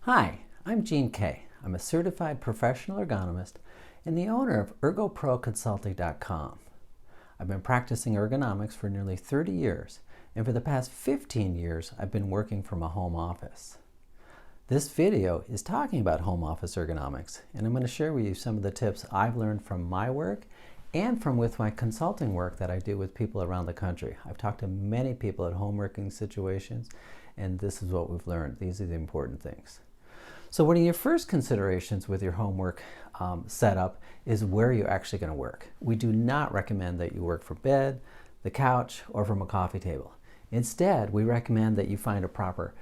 Hi, I'm Gene Kay. I'm a certified professional ergonomist and the owner of ErgoProConsulting.com. I've been practicing ergonomics for nearly 30 years, and for the past 15 years, I've been working from a home office. This video is talking about home office ergonomics, and I'm going to share with you some of the tips I've learned from my work and from with my consulting work that I do with people around the country. I've talked to many people at home working situations, and this is what we've learned. These are the important things. So one of your first considerations with your homework setup is where you're actually going to work. We do not recommend that you work from bed, the couch, or from a coffee table. Instead, we recommend that you find a proper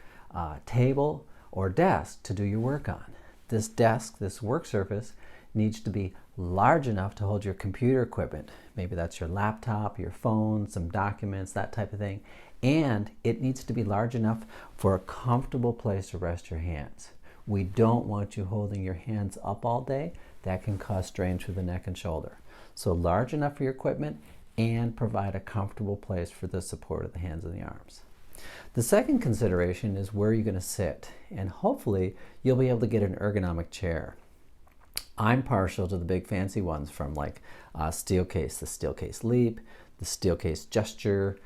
table or desk to do your work on. This desk, this work surface, needs to be large enough to hold your computer equipment. Maybe that's your laptop, your phone, some documents, that type of thing. And it needs to be large enough for a comfortable place to rest your hands. We don't want you holding your hands up all day. That can cause strain through the neck and shoulder. So large enough for your equipment and provide a comfortable place for the support of the hands and the arms. The second consideration is where you're going to sit, and hopefully you'll be able to get an ergonomic chair. I'm partial to the big fancy ones from like Steelcase, the Steelcase Leap, the Steelcase Gesture,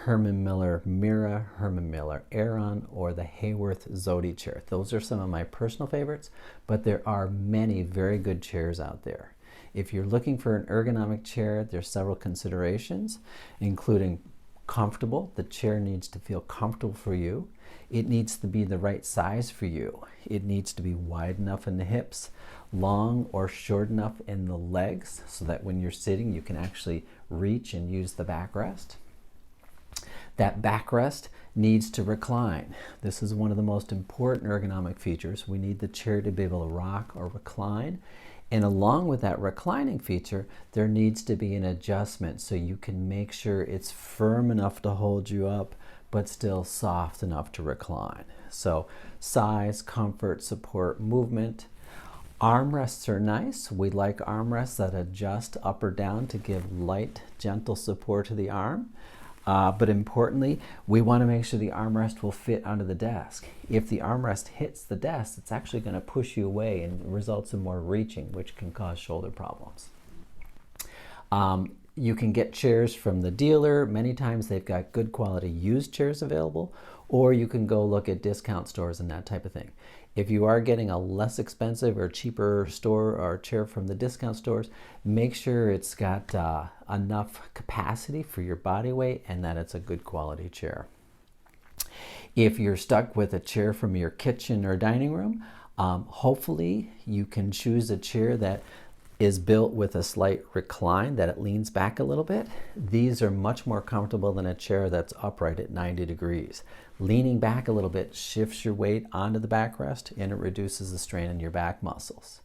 Herman Miller Mira, Herman Miller Aeron, or the Hayworth Zodi chair. Those are some of my personal favorites, but there are many very good chairs out there. If you're looking for an ergonomic chair, there's several considerations, including comfortable. The chair needs to feel comfortable for you. It needs to be the right size for you. It needs to be wide enough in the hips, long or short enough in the legs, so that when you're sitting you can actually reach and use the backrest. That backrest needs to recline. This is one of the most important ergonomic features. We need the chair to be able to rock or recline. And along with that reclining feature, there needs to be an adjustment so you can make sure it's firm enough to hold you up, but still soft enough to recline. So size, comfort, support, movement. Armrests are nice. We like armrests that adjust up or down to give light, gentle support to the arm. But importantly, we want to make sure the armrest will fit under the desk. If the armrest hits the desk, it's actually going to push you away and results in more reaching, which can cause shoulder problems. You can get chairs from the dealer. Many times they've got good quality used chairs available, or you can go look at discount stores and that type of thing. If you are getting a less expensive or cheaper store or chair from the discount stores, make sure it's got enough capacity for your body weight and that it's a good quality chair. If you're stuck with a chair from your kitchen or dining room, hopefully you can choose a chair that is built with a slight recline, that it leans back a little bit. These are much more comfortable than a chair that's upright at 90 degrees. Leaning back a little bit shifts your weight onto the backrest and it reduces the strain in your back muscles.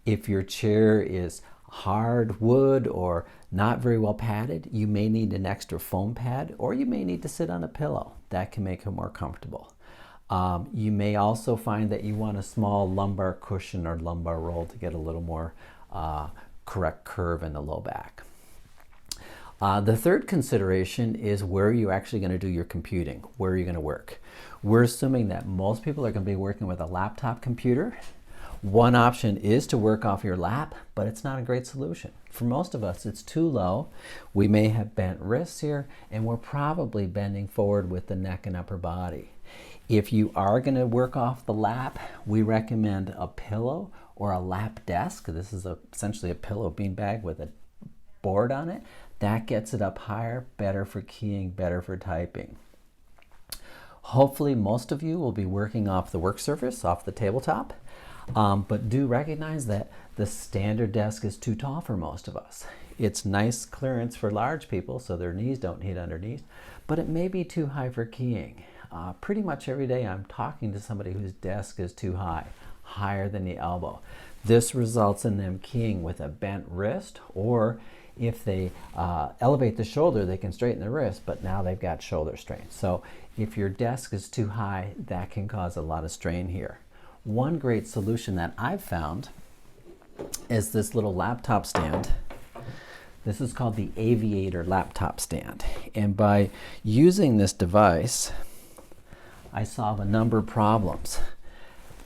If your chair is hard wood or not very well padded, you may need an extra foam pad, or you may need to sit on a pillow. That can make it more comfortable. You may also find that you want a small lumbar cushion or lumbar roll to get a little more correct curve in the low back. The third consideration is where are you actually going to do your computing? Where are you going to work? We're assuming that most people are going to be working with a laptop computer. One option is to work off your lap, but it's not a great solution. For most of us, it's too low. We may have bent wrists here, and we're probably bending forward with the neck and upper body. If you are going to work off the lap, we recommend a pillow or a lap desk. This is essentially a pillow beanbag with a board on it. That gets it up higher, better for keying, better for typing. Hopefully most of you will be working off the work surface, off the tabletop, but do recognize that the standard desk is too tall for most of us. It's nice clearance for large people so their knees don't hit underneath, but it may be too high for keying. Pretty much every day I'm talking to somebody whose desk is too high, higher than the elbow. This results in them keying with a bent wrist, or if they elevate the shoulder, they can straighten the wrist, but now they've got shoulder strain. So if your desk is too high, that can cause a lot of strain here. One great solution that I've found is this little laptop stand. This is called the Aviator laptop stand. And by using this device, I solve a number of problems.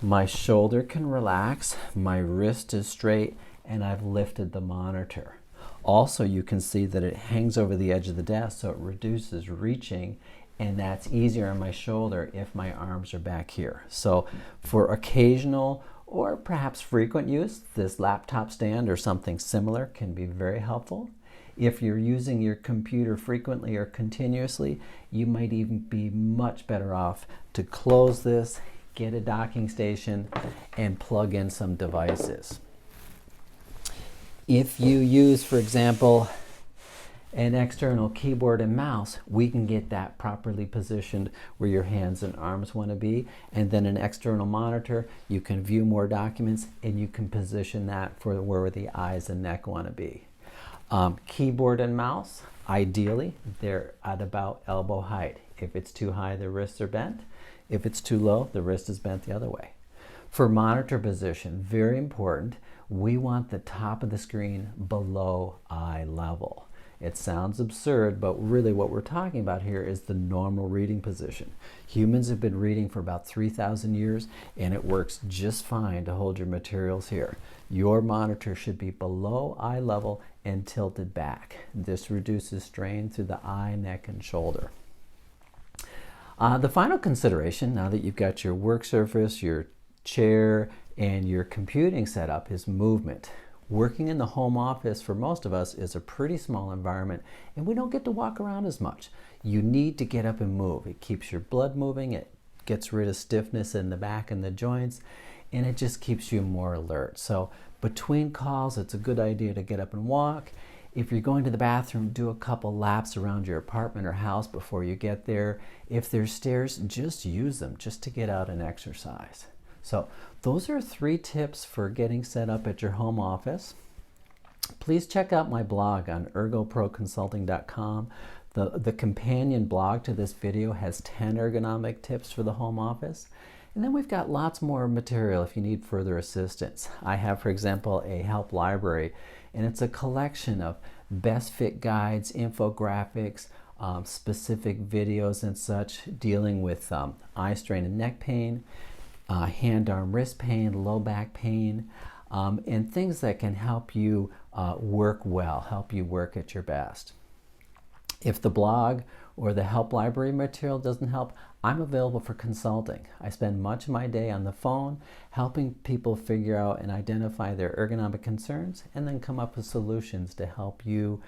My shoulder can relax, my wrist is straight, and I've lifted the monitor. Also, you can see that it hangs over the edge of the desk, so it reduces reaching, and that's easier on my shoulder if my arms are back here. So for occasional or perhaps frequent use, this laptop stand or something similar can be very helpful. If you're using your computer frequently or continuously, you might even be much better off to close this, get a docking station, and plug in some devices. If you use, for example, an external keyboard and mouse, we can get that properly positioned where your hands and arms want to be. And then an external monitor, you can view more documents and you can position that for where the eyes and neck want to be. Keyboard and mouse, ideally, they're at about elbow height. If it's too high, the wrists are bent. If it's too low, the wrist is bent the other way. For monitor position, very important, we want the top of the screen below eye level. It sounds absurd, but really what we're talking about here is the normal reading position. Humans have been reading for about 3,000 years, and it works just fine to hold your materials here. Your monitor should be below eye level and tilted back. This reduces strain through the eye, neck, and shoulder. The final consideration, now that you've got your work surface, your chair, and your computing setup, is movement. Working in the home office for most of us is a pretty small environment, and we don't get to walk around as much. You need to get up and move. It keeps your blood moving, it gets rid of stiffness in the back and the joints, and it just keeps you more alert. So between calls, it's a good idea to get up and walk. If you're going to the bathroom, do a couple laps around your apartment or house before you get there. If there's stairs, just use them just to get out and exercise. So those are 3 tips for getting set up at your home office. Please check out my blog on ErgoProConsulting.com. The companion blog to this video has 10 ergonomic tips for the home office. And then we've got lots more material if you need further assistance. I have, for example, a help library, and it's a collection of best fit guides, infographics, specific videos and such dealing with eye strain and neck pain, hand, arm, wrist pain, low back pain, and things that can help you work well, help you work at your best. If the blog or the help library material doesn't help, I'm available for consulting. I spend much of my day on the phone helping people figure out and identify their ergonomic concerns and then come up with solutions to help you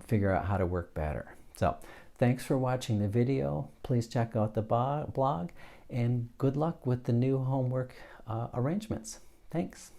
figure out how to work better. So thanks for watching the video. Please check out the blog, and good luck with the new homework arrangements. Thanks.